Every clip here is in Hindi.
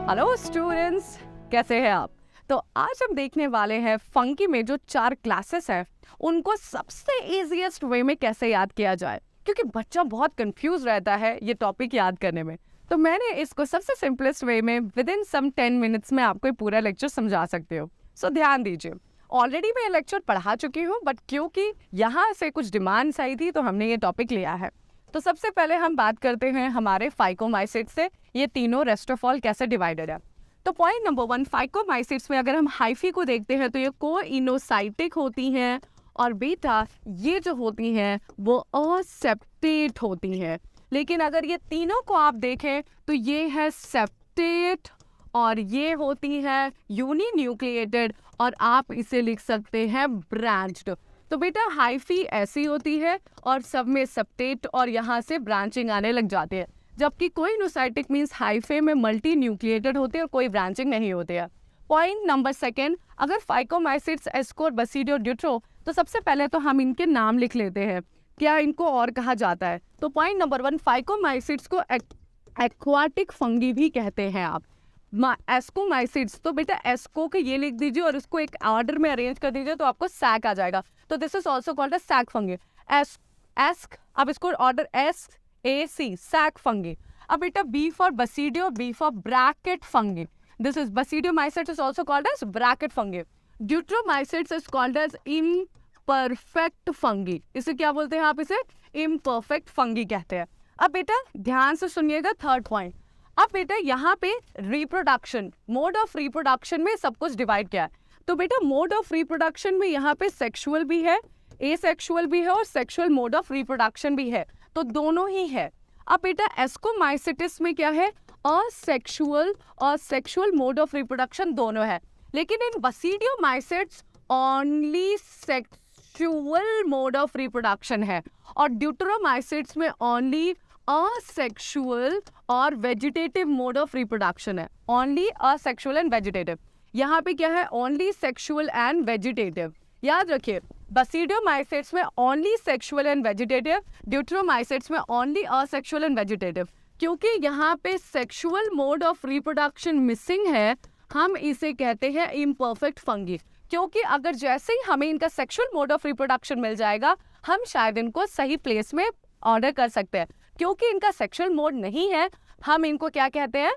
हेलो स्टूडेंट्स, कैसे हैं आप? तो आज हम देखने वाले हैं फंकी में जो 4 क्लासेस है उनको सबसे इजीएस्ट वे में कैसे याद किया जाए, क्योंकि बच्चा बहुत कंफ्यूज रहता है ये टॉपिक याद करने में। तो मैंने इसको सबसे सिंपलेस्ट वे में विद इन सम 10 मिनट्स में आपको पूरा लेक्चर समझा सकते हो। सो ध्यान दीजिए, ऑलरेडी मैं ये लेक्चर पढ़ा चुकी हूँ, बट क्योंकि यहाँ से कुछ डिमांड्स आई थी तो हमने ये टॉपिक लिया है। तो सबसे पहले हम बात करते हैं हमारे फाइकोमाइसिट्स से ये तीनों रेस्टोफॉल कैसे डिवाइडेड है। तो पॉइंट नंबर 1, फाइकोमाइसिट्स में अगर हम हाइफी को देखते हैं तो ये कोइनोसाइटिक होती हैं, और बेटा ये जो होती हैं वो असेप्टेट होती हैं। लेकिन अगर ये तीनों को आप देखें तो ये है सेप्टेट और ये होती है यूनिन्यूक्लिएटेड, और आप इसे लिख सकते हैं ब्रांच्ड। तो बेटा हाइफी ऐसी होती है और सब में सेप्टेट और यहाँ से ब्रांचिंग आने लग जाते हैं, जबकि कोइनोसाइटिक मीन्स हाइफे में मल्टी न्यूक्लिएटेड होते हैं और कोई ब्रांचिंग नहीं होती है। पॉइंट नंबर 2, अगर फाइकोमाइसिट्स, एस्को, बसीडियो, ड्यूट्रो, तो सबसे पहले तो हम इनके नाम लिख लेते हैं, क्या इनको और कहा जाता है। तो पॉइंट नंबर 1, फाइकोमाइसिट्स को एक्वाटिक फंगी भी कहते हैं आप। एस्कोमाइसिट्स, तो बेटा एस्को के ये लिख दीजिए और इसको एक ऑर्डर में अरेंज कर दीजिए तो आपको सैक आ जाएगा। तो this is also called a sac fungi. एस्क, अब इसको ऑर्डर SAC, सैक फंगी। अब बेटा B for basidio, B for bracket fungi, this is basidiomycetes is also called as bracket fungi. Deuteromycetes is called as imperfect fungi. इसे क्या बोलते हैं आप? इसे इम्परफेक्ट फंगी कहते हैं। अब बेटा ध्यान से सुनिएगा थर्ड पॉइंट। अब बेटा यहाँ पे रिप्रोडक्शन, मोड ऑफ रिप्रोडक्शन में सब कुछ डिवाइड किया है। तो बेटा मोड ऑफ रिप्रोडक्शन में यहाँ पे सेक्सुअल भी है, एसेक्सुअल भी है और सेक्सुअल मोड ऑफ रिप्रोडक्शन भी है, तो दोनों ही है। अब बेटा एस्कोमाइसिटिस में क्या है? असेक्सुअल और सेक्सुअल मोड ऑफ रिप्रोडक्शन दोनों है। लेकिन in basidiomycetes only sexual mode of reproduction है, और ड्यूटेरोमाइसिट्स में ओनली असेक्सुअल और वेजिटेटिव मोड ऑफ रिप्रोडक्शन है। Only asexual and vegetative. यहाँ पे क्या है? Only sexual and vegetative. याद रखिए, बसीडियोमाइसिट्स में only sexual and vegetative, deuteromycetes में ओनली असेक्सुअल एंड वेजिटेटिव। क्योंकि यहाँ पे sexual mode of reproduction missing है, हम इसे कहते हैं इम्परफेक्ट फंगी। क्योंकि अगर जैसे ही हमें इनका सेक्सुअल मोड ऑफ रिप्रोडक्शन मिल जाएगा, हम शायद इनको सही प्लेस में ऑर्डर कर सकते हैं। क्योंकि इनका सेक्सुअल मोड नहीं है, हम इनको क्या कहते हैं?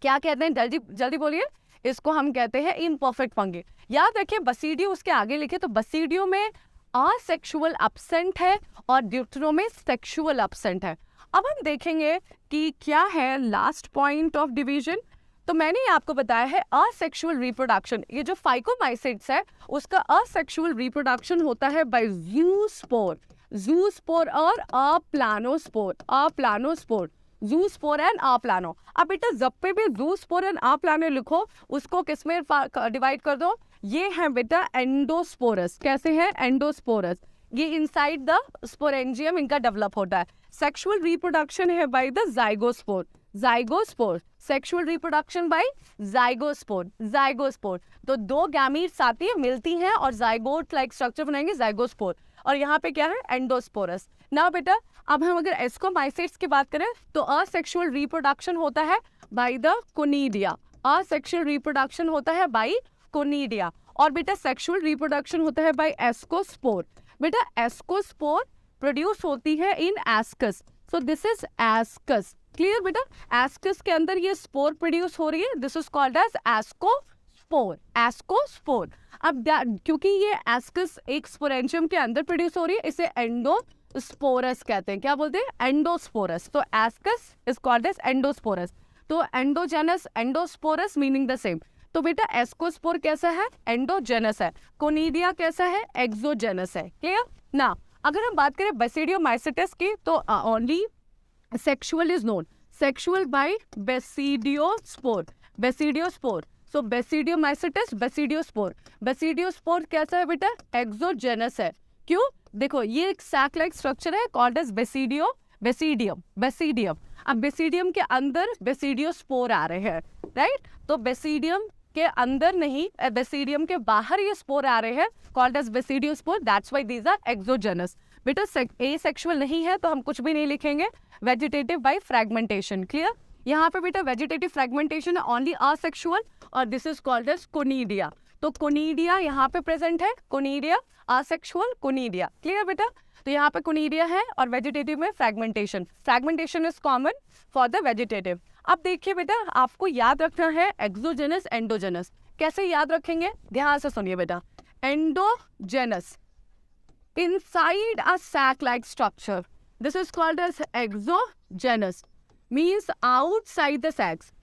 क्या कहते हैं? जल्दी जल्दी बोलिए। इसको हम कहते हैं इम्परफेक्ट फंगी। याद रखिए, बसीडियो उसके आगे लिखे तो बसीडियो में असेक्सुअल एब्सेंट है और ड्यूटेरो में सेक्सुअल एब्सेंट है। अब हम देखेंगे कि क्या है लास्ट पॉइंट ऑफ डिवीजन। तो मैंने आपको बताया है असेक्सुअल रिप्रोडक्शन। ये जो फाइकोमाइसिट्स है उसका असेक्सुअल रिप्रोडक्शन होता है बाय ज़ूस्पोर, ज़ूस्पोर और अप्लानोस्पोर, अप्लानोस्पोर, ज़ूस्पोर एंड अप्लानो। अब बेटा जब पे भी ज़ूस्पोर एंड अप्लानो लिखो, उसको किस में डिवाइड कर दो? ये है बेटा एंडोस्पोरस। कैसे है? एंडोस्पोरस। ये इनसाइड द स्पोरेंजियम इनका डेवलप होता है। सेक्सुअल रिप्रोडक्शन है by the zygospore, zygospore. Sexual reproduction by zygospore, zygospore. तो 2 गैमीट्स आती है, मिलती हैं और जाइगोट लाइक स्ट्रक्चर बनाएंगे, जाइगोस्पोर। और यहाँ पे क्या है? एंडोस्पोरस। ना बेटा अब हम अगर एस्कोमाइसिट्स की बात करें तो असेक्सुअल रिप्रोडक्शन होता है by the conidia, asexual reproduction होता है बाय कोनिडिया। और बेटा सेक्सुअल रिप्रोडक्शन होता है बाय एस्कोस्पोर। बेटा एस्कोस्पोर प्रोड्यूस होती है in ascus, so this is ascus. Clear बेटा? एस्कस के अंदर ये स्पोर प्रोड्यूस हो रही है, this is called as ascospore, ascospore. अब क्योंकि ये एस्कस एक स्पोरेंजियम के अंदर प्रोड्यूस हो रही है, इसे एंडोस्पोरस कहते हैं। क्या बोलते हैं? एंडोस्पोरस। तो एस्कस इज कॉल्ड एज एंडोस्पोरस। तो एंडोजेनस, एंडोस्पोरस मीनिंग द सेम। तो बेटा एस्कोस्पोर कैसा है? एंडोजेनस है। कोनिडिया कैसा है? एक्सोजेनस है। क्लियर ना? अगर हम बात करें बसीडियोमाइसिटिस की तो only sexual is known, sexual by basidiospore, basidiospore. So basidiomycetes, basidiospore. Basidiospore कैसा है बेटा? एक्सोजेनस है। क्यों? देखो ये एक सैक लाइक स्ट्रक्चर है called as basidio, basidium, basidium. अब बेसिडियम के अंदर बेसिडियोस्पोर आ रहे हैं, राइट? तो बेसिडियम के अंदर नहीं, बेसिडियम के बाहर ये स्पोर आ रहे हैं, called as basidiospore, that's why these are exogenous. बेटा एसेक्सुअल नहीं है तो हम कुछ भी नहीं लिखेंगे, वेजिटेटिव बाय फ्रैगमेंटेशन। क्लियर? यहाँ पे बेटा वेजिटेटिव फ्रेगमेंटेशन है ओनली असेक्सुअल, और this is called as conidia. तो कोनिडिया यहाँ पे प्रेजेंट है, कोनिडिया, असेक्सुअल, कोनिडिया। क्लियर बेटा? तो यहाँ पे कोनिडिया है और वेजिटेटिव में fragmentation. Fragmentation is common for the vegetative. अब देखिए बेटा, आपको याद रखना है एक्सोजेनस एंडोजेनस। कैसे याद रखेंगे? ध्यान से सुनिए बेटा। Endogenous inside a sac-like structure. This is called as exogenous, means outside the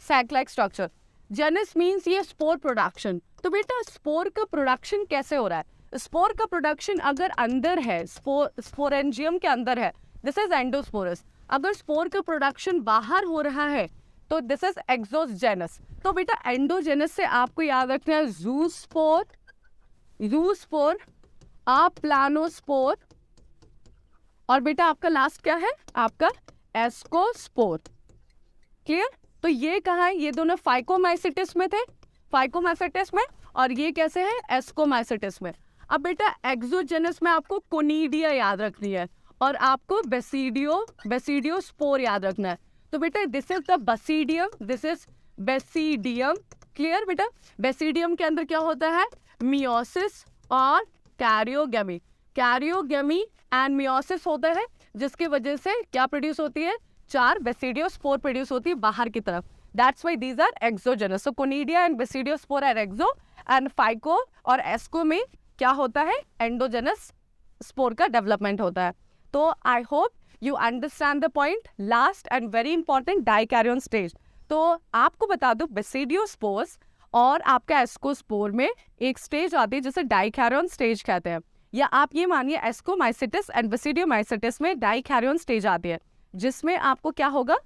sac-like structure. Genus means ये spore production. तो बेटा spore का production कैसे हो रहा है? Spore का production अगर अंदर है, sporangium के अंदर है, this is endosporous. अगर spore का production बाहर हो रहा है, तो this is exogenous. तो बेटा endogenous से आपको याद रखना है zoospore, प्लानोस्पोर, और बेटा आपका लास्ट क्या है? आपका एस्कोस्पोर। क्लियर? तो ये कहाँ है? ये दोनों फाइकोमाइसिटिस में थे, फाइकोमाइसिटिस में, और ये कैसे है? एस्कोमाइसिटिस में। अब बेटा एक्सोजेनस में आपको कोनिडिया याद रखनी है और आपको बेसिडियोस्पोर याद रखना है। तो बेटा this is the basidium, this is basidium. Clear बेटा? बेसिडियम के अंदर क्या होता है? मियोसिस और कैरियोगेमी। कैरियोगेमी एंड मियोसिस होता है, जिसकी वजह से क्या प्रोड्यूस होती है? 4 बेसिडियोस्पोर प्रोड्यूस होती है बाहर की तरफ। That's why these are exogenous. So conidia and basidiospore are exo, and phyco और एस्को में क्या होता है? एंडोजेनस स्पोर का डेवलपमेंट होता है। तो I hope you understand the point. Last and very important, dikaryon stage. तो आपको बता दो, बेसिडियोस्पोर्स और आपका एस्कोस्पोर में एक स्टेज आती है जिसे डाइकैरियन स्टेज कहते हैं, या आप ये मानिए एस्कोमाइसिटिस एंड बेसिडियोमाइसिटिस में डाइकैरियन स्टेज आती है, जिसमें आपको क्या होगा?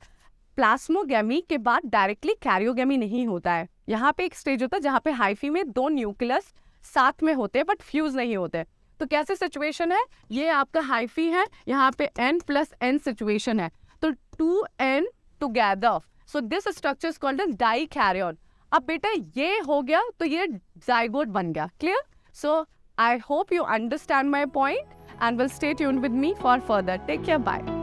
प्लास्मोगेमी के बाद डायरेक्टली कैरियोगेमी नहीं होता है। यहाँ पे एक स्टेज होता है जहाँ पे हाइफी में 2 न्यूक्लियस साथ में होते हैं बट फ्यूज नहीं होते। तो कैसे सिचुएशन है? ये आपका हाइफी है, यहाँ पे N+N सिचुएशन है, तो 2N together, so this structure is called as dikaryon. अब बेटा ये हो गया तो ये जाइगोट बन गया। Clear? So I hope you understand my point and will stay tuned with me for further. Take care. Bye.